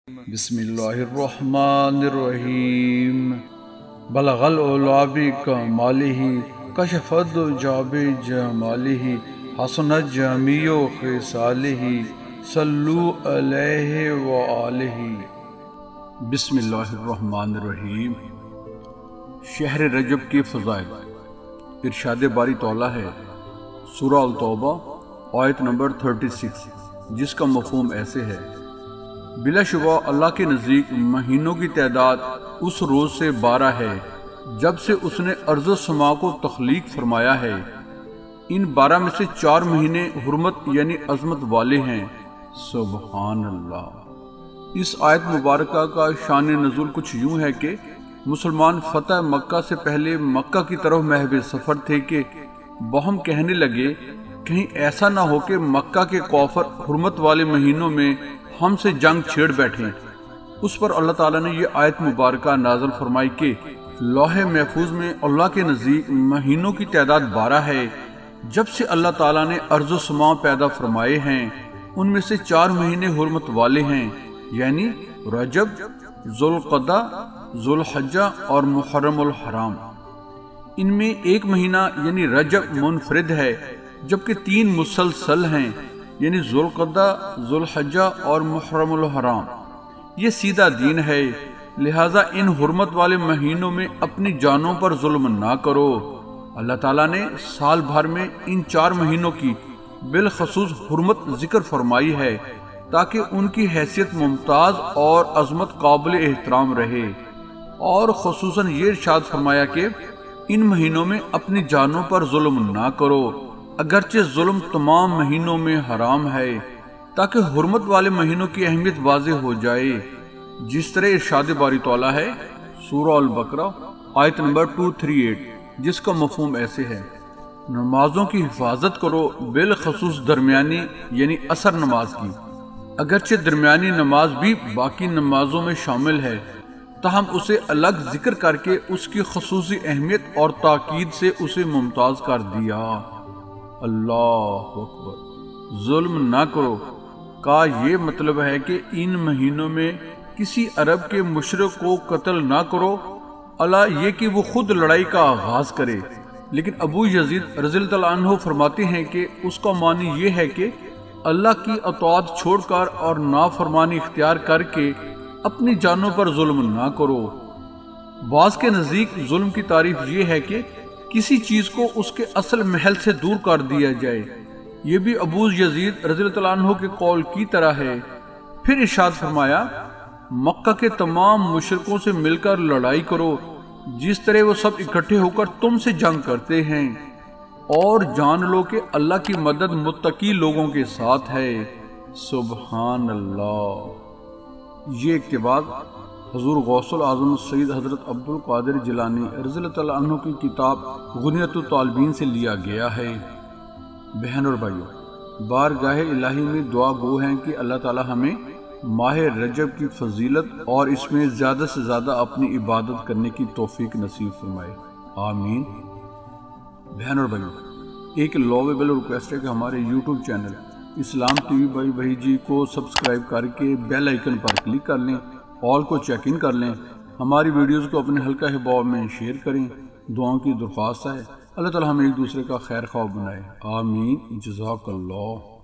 بسم اللہ الرحمن الرحیم بلغ العلا بکمالہ کشف الدجی بجمالہ حسنت جمیع خصالہ صلو علیہ وآلہ۔ بسم اللہ الرحمن الرحیم۔ شہر رجب کی فضائل۔ ارشاد باری تعالیٰ ہے سورہ التوبہ آیت نمبر 36، جس کا مفہوم ایسے ہے: بلا شبہ اللہ کے نزدیک مہینوں کی تعداد اس روز سے 12 ہے جب سے اس نے ارض و سما کو تخلیق فرمایا ہے۔ ان 12 میں سے 4 مہینے حرمت یعنی عظمت والے ہیں۔ سبحان اللہ۔ اس آیت مبارکہ کا شان نزول کچھ یوں ہے کہ مسلمان فتح مکہ سے پہلے مکہ کی طرف محو سفر تھے کہ باہم کہنے لگے کہیں ایسا نہ ہو کہ مکہ کے کافر حرمت والے مہینوں میں ہم سے جنگ چھیڑ بیٹھیں۔ اس پر اللہ تعالیٰ نے یہ آیت مبارکہ نازل فرمائی کہ لوح محفوظ میں اللہ کے نزدیک مہینوں کی تعداد 12 ہے جب سے اللہ تعالیٰ نے ارض و سما پیدا فرمائے ہیں۔ ان میں سے 4 مہینے حرمت والے ہیں، یعنی رجب، ذوالقعدہ، ذوالحجہ اور محرم الحرام۔ ان میں ایک مہینہ یعنی رجب منفرد ہے، جبکہ 3 مسلسل ہیں، یعنی ذوالقعدہ، ذوالحجہ اور محرم الحرام۔ یہ سیدھا دین ہے، لہٰذا ان حرمت والے مہینوں میں اپنی جانوں پر ظلم نہ کرو۔ اللہ تعالیٰ نے سال بھر میں ان 4 مہینوں کی بالخصوص حرمت ذکر فرمائی ہے تاکہ ان کی حیثیت ممتاز اور عظمت قابل احترام رہے، اور خصوصاً یہ ارشاد فرمایا کہ ان مہینوں میں اپنی جانوں پر ظلم نہ کرو، اگرچہ ظلم تمام مہینوں میں حرام ہے، تاکہ حرمت والے مہینوں کی اہمیت واضح ہو جائے، جس طرح ارشاد باری تعالیٰ ہے سورہ البقرہ آیت نمبر 238، جس کا مفہوم ایسے ہے: نمازوں کی حفاظت کرو، بالخصوص درمیانی یعنی عصر نماز کی، اگرچہ درمیانی نماز بھی باقی نمازوں میں شامل ہے، تاہم اسے الگ ذکر کر کے اس کی خصوصی اہمیت اور تاکید سے اسے ممتاز کر دیا۔ اللہ اکبر۔ ظلم نہ کرو کا یہ مطلب ہے کہ ان مہینوں میں کسی عرب کے مشرک کو قتل نہ کرو، اللہ یہ کہ وہ خود لڑائی کا آغاز کرے، لیکن ابو یزید رضی اللہ عنہ فرماتے ہیں کہ اس کا معنی یہ ہے کہ اللہ کی اطاعت چھوڑ کر اور نافرمانی اختیار کر کے اپنی جانوں پر ظلم نہ کرو۔ بعض کے نزدیک ظلم کی تعریف یہ ہے کہ کسی چیز کو اس کے اصل محل سے دور کر دیا جائے، یہ بھی ابو یزید رضی اللہ عنہ کے قول کی طرح ہے۔ پھر ارشاد فرمایا مکہ کے تمام مشرکوں سے مل کر لڑائی کرو جس طرح وہ سب اکٹھے ہو کر تم سے جنگ کرتے ہیں، اور جان لو کہ اللہ کی مدد متقی لوگوں کے ساتھ ہے۔ سبحان اللہ۔ یہ اقتباس حضور غوث العظم سید حضرت عبد القادر جیلانی رضی اللہ عنہ کی کتاب غنیۃ الطالبین سے لیا گیا ہے۔ بہن اور بھائیو، بارگاہ الہی میں دعا گو ہیں کہ اللہ تعالی ہمیں ماہ رجب کی فضیلت اور اس میں زیادہ سے زیادہ اپنی عبادت کرنے کی توفیق نصیب فرمائے، آمین۔ بہن اور بھائیو، ایک لوویبل ریکویسٹ ہے کہ ہمارے YouTube channel Islam T V by بھائی جی کو سبسکرائب کر کے بیل آئیکن پر کلک کر لیں، آل کو چیک ان کر لیں، ہماری ویڈیوز کو اپنے حلقہ احباب میں شیئر کریں۔ دعاؤں کی درخواست ہے، اللہ تعالی ہمیں ایک دوسرے کا خیر خواہ بنائے، آمین۔ جزاک اللہ۔